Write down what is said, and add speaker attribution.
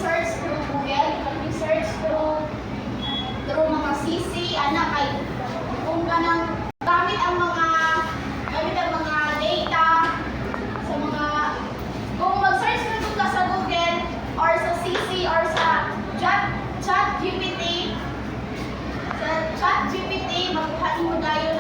Speaker 1: search through Google, you search through mga CC, anak ay kung kanang gamit ang mga data sa mga kung mag-search ka sa Google or sa CC or sa ChatGPT, makuha mo tayo